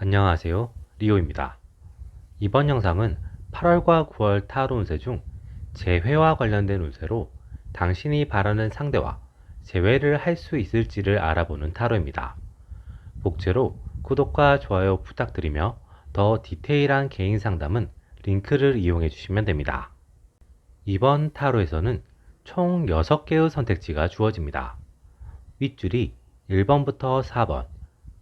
안녕하세요. 리오입니다. 이번 영상은 8월과 9월 타로 운세 중 재회와 관련된 운세로 당신이 바라는 상대와 재회를 할 수 있을지를 알아보는 타로입니다. 복제로 구독과 좋아요 부탁드리며 더 디테일한 개인 상담은 링크를 이용해 주시면 됩니다. 이번 타로에서는 총 6개의 선택지가 주어집니다. 윗줄이 1번부터 4번,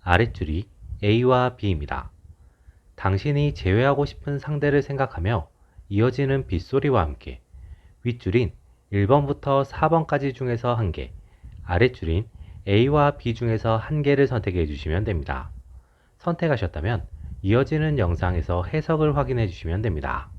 아랫줄이 A와 B입니다. 당신이 제외하고 싶은 상대를 생각하며 이어지는 빗소리와 함께 윗줄인 1번부터 4번까지 중에서 1개, 아랫줄인 A와 B 중에서 1개를 선택해 주시면 됩니다. 선택하셨다면 이어지는 영상에서 해석을 확인해 주시면 됩니다.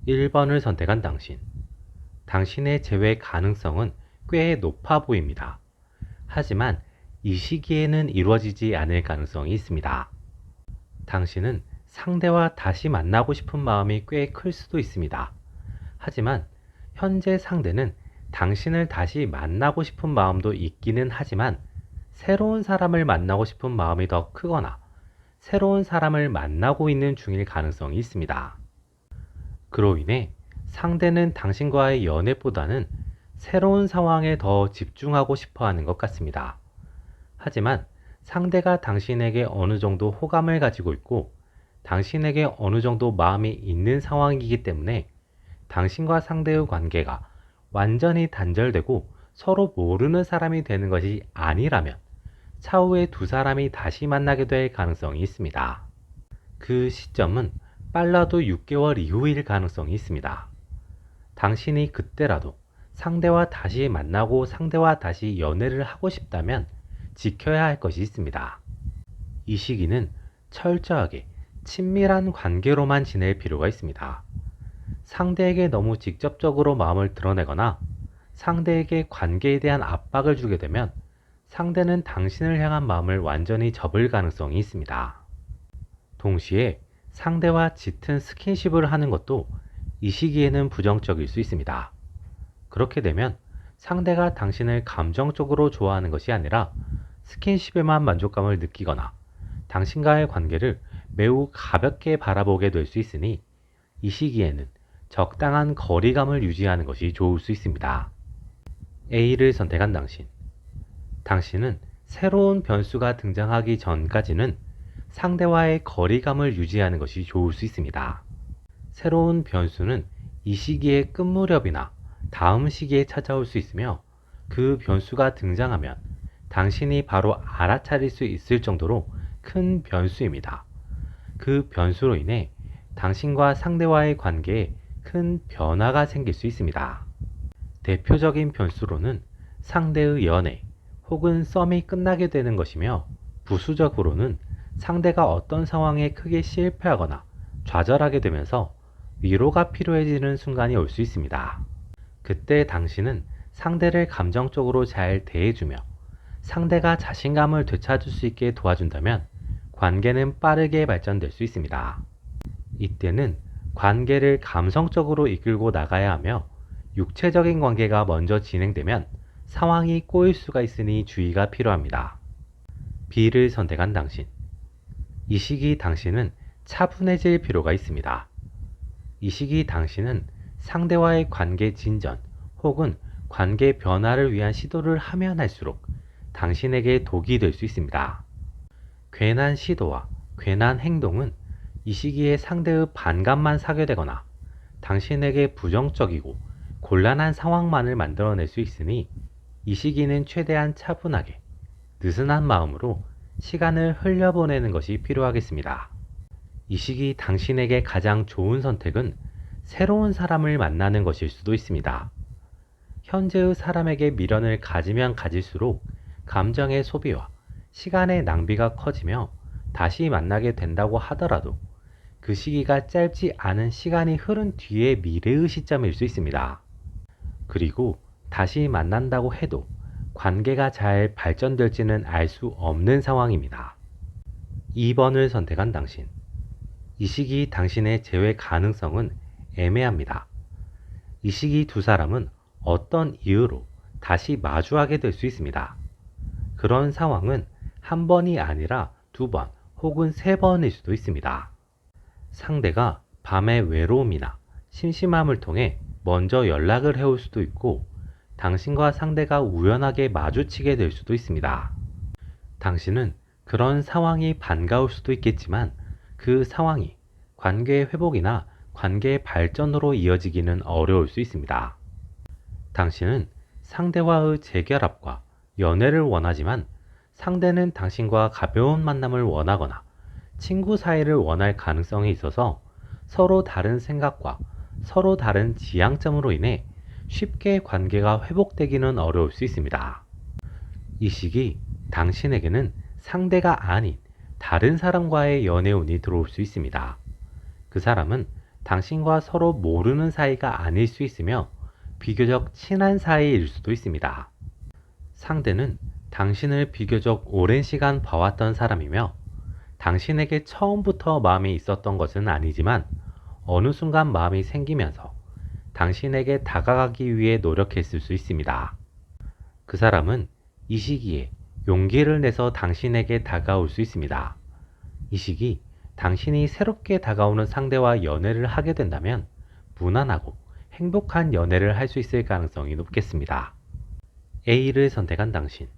1번을 선택한 당신. 당신의 재회 가능성은 꽤 높아 보입니다. 하지만 이 시기에는 이루어지지 않을 가능성이 있습니다. 당신은 상대와 다시 만나고 싶은 마음이 꽤 클 수도 있습니다. 하지만 현재 상대는 당신을 다시 만나고 싶은 마음도 있기는 하지만 새로운 사람을 만나고 싶은 마음이 더 크거나 새로운 사람을 만나고 있는 중일 가능성이 있습니다. 그로 인해 상대는 당신과의 연애보다는 새로운 상황에 더 집중하고 싶어 하는 것 같습니다. 하지만 상대가 당신에게 어느 정도 호감을 가지고 있고 당신에게 어느 정도 마음이 있는 상황이기 때문에 당신과 상대의 관계가 완전히 단절되고 서로 모르는 사람이 되는 것이 아니라면 차후에 두 사람이 다시 만나게 될 가능성이 있습니다. 그 시점은 빨라도 6개월 이후일 가능성이 있습니다. 당신이 그때라도 상대와 다시 만나고 상대와 다시 연애를 하고 싶다면 지켜야 할 것이 있습니다. 이 시기는 철저하게 친밀한 관계로만 지낼 필요가 있습니다. 상대에게 너무 직접적으로 마음을 드러내거나 상대에게 관계에 대한 압박을 주게 되면 상대는 당신을 향한 마음을 완전히 접을 가능성이 있습니다. 동시에 상대와 짙은 스킨십을 하는 것도 이 시기에는 부정적일 수 있습니다. 그렇게 되면 상대가 당신을 감정적으로 좋아하는 것이 아니라 스킨십에만 만족감을 느끼거나 당신과의 관계를 매우 가볍게 바라보게 될 수 있으니 이 시기에는 적당한 거리감을 유지하는 것이 좋을 수 있습니다. A를 선택한 당신. 당신은 새로운 변수가 등장하기 전까지는 상대와의 거리감을 유지하는 것이 좋을 수 있습니다. 새로운 변수는 이 시기의 끝 무렵이나 다음 시기에 찾아올 수 있으며 그 변수가 등장하면 당신이 바로 알아차릴 수 있을 정도로 큰 변수입니다. 그 변수로 인해 당신과 상대와의 관계에 큰 변화가 생길 수 있습니다. 대표적인 변수로는 상대의 연애 혹은 썸이 끝나게 되는 것이며 부수적으로는 상대가 어떤 상황에 크게 실패하거나 좌절하게 되면서 위로가 필요해지는 순간이 올 수 있습니다. 그때 당신은 상대를 감정적으로 잘 대해주며 상대가 자신감을 되찾을 수 있게 도와준다면 관계는 빠르게 발전될 수 있습니다. 이때는 관계를 감성적으로 이끌고 나가야 하며 육체적인 관계가 먼저 진행되면 상황이 꼬일 수가 있으니 주의가 필요합니다. B를 선택한 당신. 이 시기 당신은 차분해질 필요가 있습니다. 이 시기 당신은 상대와의 관계 진전 혹은 관계 변화를 위한 시도를 하면 할수록 당신에게 독이 될 수 있습니다. 괜한 시도와 괜한 행동은 이 시기에 상대의 반감만 사게 되거나 당신에게 부정적이고 곤란한 상황만을 만들어낼 수 있으니 이 시기는 최대한 차분하게 느슨한 마음으로 시간을 흘려보내는 것이 필요하겠습니다. 이 시기 당신에게 가장 좋은 선택은 새로운 사람을 만나는 것일 수도 있습니다. 현재의 사람에게 미련을 가지면 가질수록 감정의 소비와 시간의 낭비가 커지며 다시 만나게 된다고 하더라도 그 시기가 짧지 않은 시간이 흐른 뒤의 미래의 시점일 수 있습니다. 그리고 다시 만난다고 해도 관계가 잘 발전될지는 알 수 없는 상황입니다. 2번을 선택한 당신. 이 시기 당신의 재회 가능성은 애매합니다. 이 시기 두 사람은 어떤 이유로 다시 마주하게 될 수 있습니다. 그런 상황은 한 번이 아니라 두 번 혹은 세 번일 수도 있습니다. 상대가 밤의 외로움이나 심심함을 통해 먼저 연락을 해올 수도 있고 당신과 상대가 우연하게 마주치게 될 수도 있습니다. 당신은 그런 상황이 반가울 수도 있겠지만 그 상황이 관계의 회복이나 관계의 발전으로 이어지기는 어려울 수 있습니다. 당신은 상대와의 재결합과 연애를 원하지만 상대는 당신과 가벼운 만남을 원하거나 친구 사이를 원할 가능성이 있어서 서로 다른 생각과 서로 다른 지향점으로 인해 쉽게 관계가 회복되기는 어려울 수 있습니다. 이 시기 당신에게는 상대가 아닌 다른 사람과의 연애운이 들어올 수 있습니다. 그 사람은 당신과 서로 모르는 사이가 아닐 수 있으며 비교적 친한 사이일 수도 있습니다. 상대는 당신을 비교적 오랜 시간 봐왔던 사람이며 당신에게 처음부터 마음이 있었던 것은 아니지만 어느 순간 마음이 생기면서 당신에게 다가가기 위해 노력했을 수 있습니다. 그 사람은 이 시기에 용기를 내서 당신에게 다가올 수 있습니다. 이 시기 당신이 새롭게 다가오는 상대와 연애를 하게 된다면 무난하고 행복한 연애를 할 수 있을 가능성이 높겠습니다. A를 선택한 당신.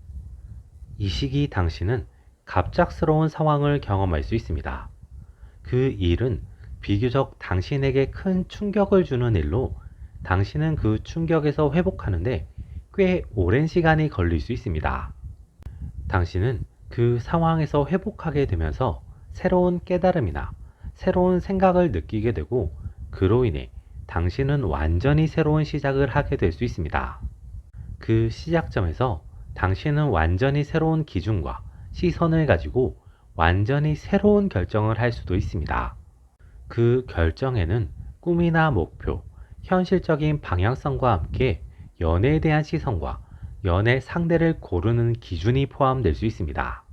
이 시기 당신은 갑작스러운 상황을 경험할 수 있습니다. 그 일은 비교적 당신에게 큰 충격을 주는 일로 당신은 그 충격에서 회복하는데 꽤 오랜 시간이 걸릴 수 있습니다. 당신은 그 상황에서 회복하게 되면서 새로운 깨달음이나 새로운 생각을 느끼게 되고 그로 인해 당신은 완전히 새로운 시작을 하게 될 수 있습니다. 그 시작점에서 당신은 완전히 새로운 기준과 시선을 가지고 완전히 새로운 결정을 할 수도 있습니다. 그 결정에는 꿈이나 목표, 현실적인 방향성과 함께 연애에 대한 시선과 연애 상대를 고르는 기준이 포함될 수 있습니다.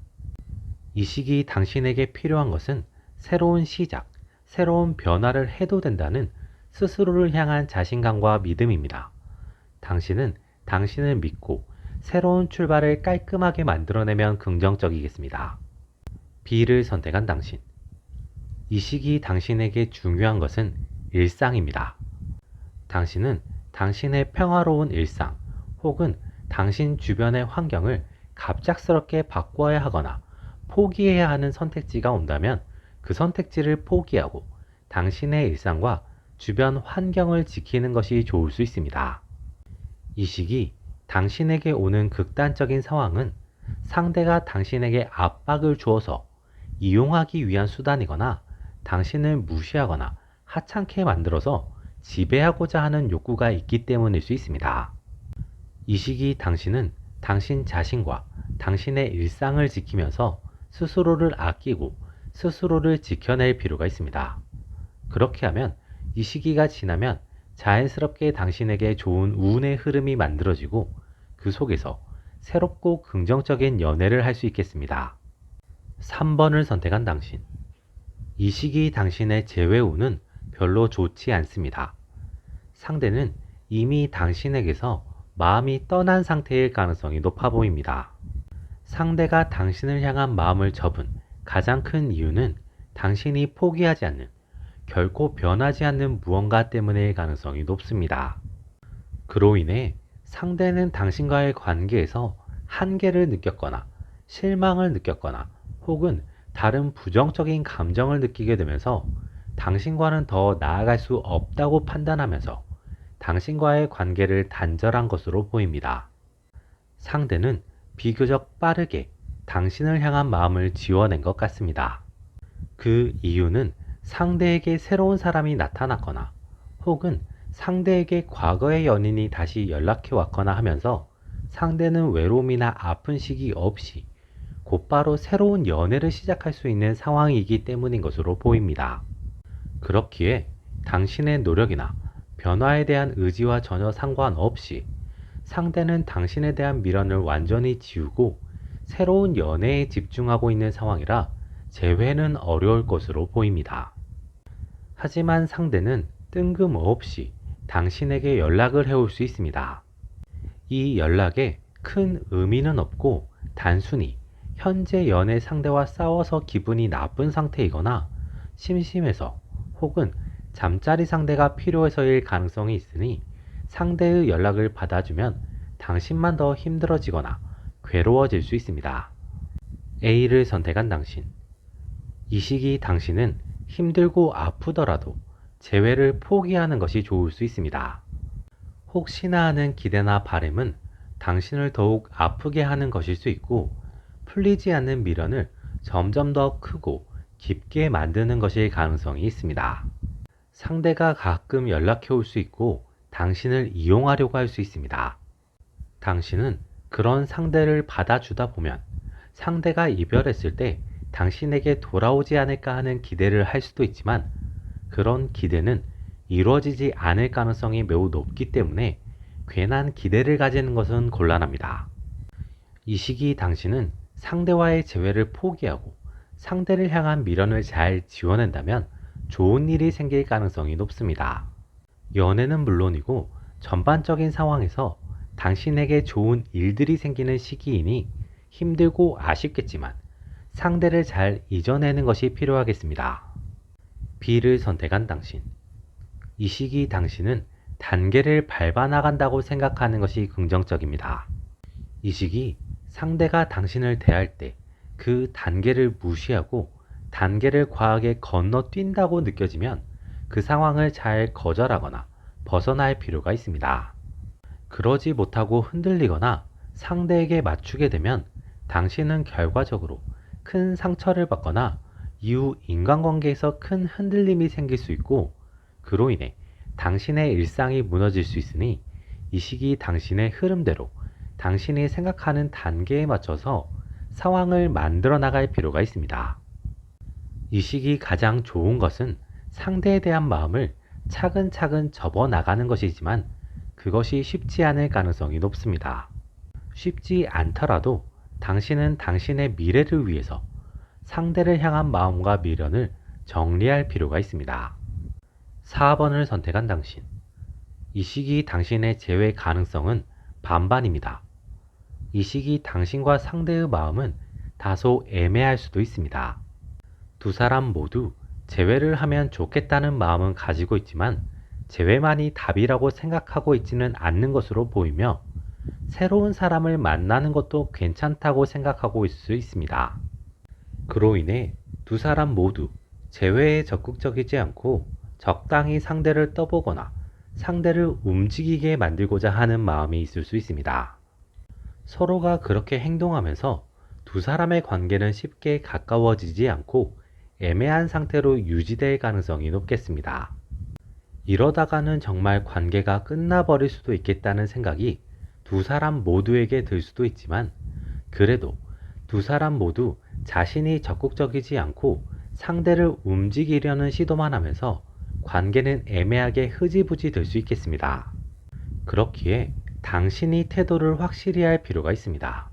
이 시기 당신에게 필요한 것은 새로운 시작, 새로운 변화를 해도 된다는 스스로를 향한 자신감과 믿음입니다. 당신은 당신을 믿고 새로운 출발을 깔끔하게 만들어내면 긍정적이겠습니다. B를 선택한 당신. 이 시기 당신에게 중요한 것은 일상입니다. 당신은 당신의 평화로운 일상 혹은 당신 주변의 환경을 갑작스럽게 바꿔야 하거나 포기해야 하는 선택지가 온다면 그 선택지를 포기하고 당신의 일상과 주변 환경을 지키는 것이 좋을 수 있습니다. 이 시기 당신에게 오는 극단적인 상황은 상대가 당신에게 압박을 주어서 이용하기 위한 수단이거나 당신을 무시하거나 하찮게 만들어서 지배하고자 하는 욕구가 있기 때문일 수 있습니다. 이 시기 당신은 당신 자신과 당신의 일상을 지키면서 스스로를 아끼고 스스로를 지켜낼 필요가 있습니다. 그렇게 하면 이 시기가 지나면 자연스럽게 당신에게 좋은 운의 흐름이 만들어지고 그 속에서 새롭고 긍정적인 연애를 할 수 있겠습니다. 3번을 선택한 당신. 이 시기 당신의 재회운은 별로 좋지 않습니다. 상대는 이미 당신에게서 마음이 떠난 상태일 가능성이 높아 보입니다. 상대가 당신을 향한 마음을 접은 가장 큰 이유는 당신이 포기하지 않는 결코 변하지 않는 무언가 때문일 가능성이 높습니다. 그로 인해 상대는 당신과의 관계에서 한계를 느꼈거나 실망을 느꼈거나 혹은 다른 부정적인 감정을 느끼게 되면서 당신과는 더 나아갈 수 없다고 판단하면서 당신과의 관계를 단절한 것으로 보입니다. 상대는 비교적 빠르게 당신을 향한 마음을 지워낸 것 같습니다. 그 이유는 상대에게 새로운 사람이 나타났거나 혹은 상대에게 과거의 연인이 다시 연락해 왔거나 하면서 상대는 외로움이나 아픈 시기 없이 곧바로 새로운 연애를 시작할 수 있는 상황이기 때문인 것으로 보입니다. 그렇기에 당신의 노력이나 변화에 대한 의지와 전혀 상관없이 상대는 당신에 대한 미련을 완전히 지우고 새로운 연애에 집중하고 있는 상황이라 재회는 어려울 것으로 보입니다. 하지만 상대는 뜬금없이 당신에게 연락을 해올 수 있습니다. 이 연락에 큰 의미는 없고 단순히 현재 연애 상대와 싸워서 기분이 나쁜 상태이거나 심심해서 혹은 잠자리 상대가 필요해서일 가능성이 있으니 상대의 연락을 받아주면 당신만 더 힘들어지거나 괴로워질 수 있습니다. A를 선택한 당신. 이 시기 당신은 힘들고 아프더라도 재회를 포기하는 것이 좋을 수 있습니다. 혹시나 하는 기대나 바램은 당신을 더욱 아프게 하는 것일 수 있고 풀리지 않는 미련을 점점 더 크고 깊게 만드는 것일 가능성이 있습니다. 상대가 가끔 연락해 올 수 있고 당신을 이용하려고 할 수 있습니다. 당신은 그런 상대를 받아주다 보면 상대가 이별했을 때 당신에게 돌아오지 않을까 하는 기대를 할 수도 있지만 그런 기대는 이루어지지 않을 가능성이 매우 높기 때문에 괜한 기대를 가지는 것은 곤란합니다. 이 시기 당신은 상대와의 재회를 포기하고 상대를 향한 미련을 잘 지워낸다면 좋은 일이 생길 가능성이 높습니다. 연애는 물론이고 전반적인 상황에서 당신에게 좋은 일들이 생기는 시기이니 힘들고 아쉽겠지만 상대를 잘 잊어내는 것이 필요하겠습니다. B를 선택한 당신. 이 시기 당신은 단계를 밟아 나간다고 생각하는 것이 긍정적입니다. 이 시기 상대가 당신을 대할 때 그 단계를 무시하고 단계를 과하게 건너뛴다고 느껴지면 그 상황을 잘 거절하거나 벗어날 필요가 있습니다. 그러지 못하고 흔들리거나 상대에게 맞추게 되면 당신은 결과적으로 큰 상처를 받거나 이후 인간관계에서 큰 흔들림이 생길 수 있고 그로 인해 당신의 일상이 무너질 수 있으니 이 시기 당신의 흐름대로 당신이 생각하는 단계에 맞춰서 상황을 만들어 나갈 필요가 있습니다. 이 시기 가장 좋은 것은 상대에 대한 마음을 차근차근 접어 나가는 것이지만 그것이 쉽지 않을 가능성이 높습니다. 쉽지 않더라도 당신은 당신의 미래를 위해서 상대를 향한 마음과 미련을 정리할 필요가 있습니다. 4번을 선택한 당신. 이 시기 당신의 재회 가능성은 반반입니다. 이 시기 당신과 상대의 마음은 다소 애매할 수도 있습니다. 두 사람 모두 재회를 하면 좋겠다는 마음은 가지고 있지만 재회만이 답이라고 생각하고 있지는 않는 것으로 보이며 새로운 사람을 만나는 것도 괜찮다고 생각하고 있을 수 있습니다. 그로 인해 두 사람 모두 재회에 적극적이지 않고 적당히 상대를 떠보거나 상대를 움직이게 만들고자 하는 마음이 있을 수 있습니다. 서로가 그렇게 행동하면서 두 사람의 관계는 쉽게 가까워지지 않고 애매한 상태로 유지될 가능성이 높겠습니다. 이러다가는 정말 관계가 끝나버릴 수도 있겠다는 생각이 두 사람 모두에게 들 수도 있지만 그래도 두 사람 모두 자신이 적극적이지 않고 상대를 움직이려는 시도만 하면서 관계는 애매하게 흐지부지 될 수 있겠습니다. 그렇기에 당신이 태도를 확실히 할 필요가 있습니다.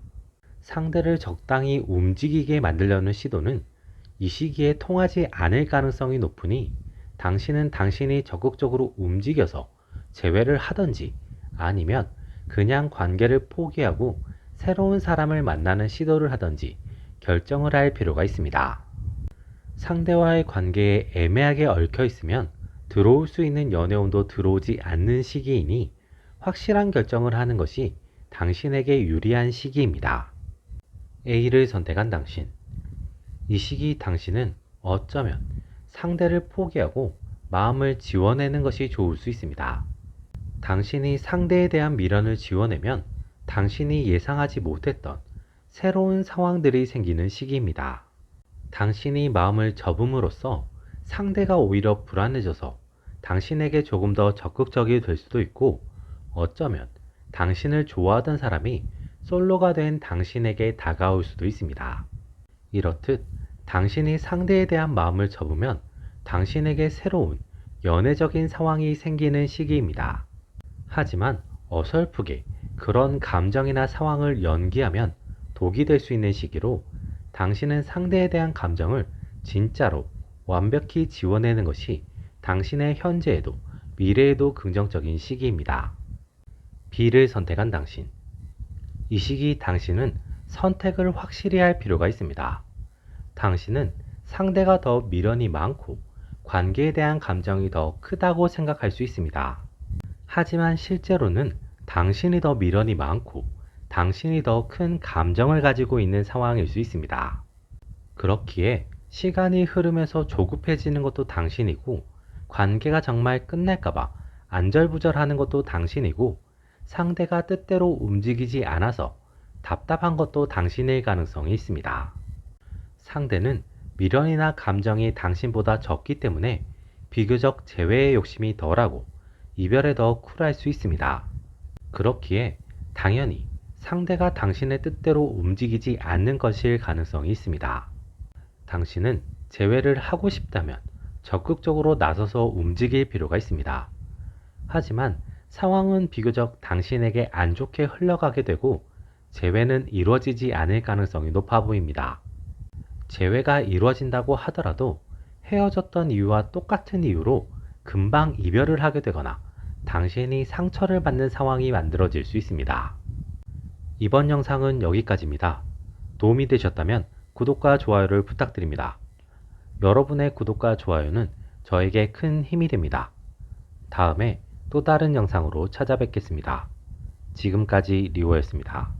상대를 적당히 움직이게 만들려는 시도는 이 시기에 통하지 않을 가능성이 높으니 당신은 당신이 적극적으로 움직여서 재회를 하든지 아니면 그냥 관계를 포기하고 새로운 사람을 만나는 시도를 하든지 결정을 할 필요가 있습니다. 상대와의 관계에 애매하게 얽혀 있으면 들어올 수 있는 연애운도 들어오지 않는 시기이니 확실한 결정을 하는 것이 당신에게 유리한 시기입니다. A를 선택한 당신. 이 시기 당신은 어쩌면 상대를 포기하고 마음을 지워내는 것이 좋을 수 있습니다. 당신이 상대에 대한 미련을 지워내면 당신이 예상하지 못했던 새로운 상황들이 생기는 시기입니다. 당신이 마음을 접음으로써 상대가 오히려 불안해져서 당신에게 조금 더 적극적이 될 수도 있고, 어쩌면 당신을 좋아하던 사람이 솔로가 된 당신에게 다가올 수도 있습니다. 이렇듯 당신이 상대에 대한 마음을 접으면 당신에게 새로운 연애적인 상황이 생기는 시기입니다. 하지만 어설프게 그런 감정이나 상황을 연기하면 독이 될 수 있는 시기로, 당신은 상대에 대한 감정을 진짜로 완벽히 지워내는 것이 당신의 현재에도 미래에도 긍정적인 시기입니다. B를 선택한 당신. 이 시기 당신은 선택을 확실히 할 필요가 있습니다. 당신은 상대가 더 미련이 많고 관계에 대한 감정이 더 크다고 생각할 수 있습니다. 하지만 실제로는 당신이 더 미련이 많고 당신이 더 큰 감정을 가지고 있는 상황일 수 있습니다. 그렇기에 시간이 흐르면서 조급해지는 것도 당신이고, 관계가 정말 끝날까봐 안절부절하는 것도 당신이고, 상대가 뜻대로 움직이지 않아서 답답한 것도 당신일 가능성이 있습니다. 상대는 미련이나 감정이 당신보다 적기 때문에 비교적 재회의 욕심이 덜하고 이별에 더 쿨할 수 있습니다. 그렇기에 당연히 상대가 당신의 뜻대로 움직이지 않는 것일 가능성이 있습니다. 당신은 재회를 하고 싶다면 적극적으로 나서서 움직일 필요가 있습니다. 하지만 상황은 비교적 당신에게 안 좋게 흘러가게 되고 재회는 이루어지지 않을 가능성이 높아 보입니다. 재회가 이루어진다고 하더라도 헤어졌던 이유와 똑같은 이유로 금방 이별을 하게 되거나 당신이 상처를 받는 상황이 만들어질 수 있습니다. 이번 영상은 여기까지입니다. 도움이 되셨다면 구독과 좋아요를 부탁드립니다. 여러분의 구독과 좋아요는 저에게 큰 힘이 됩니다. 다음에 또 다른 영상으로 찾아뵙겠습니다. 지금까지 리오였습니다.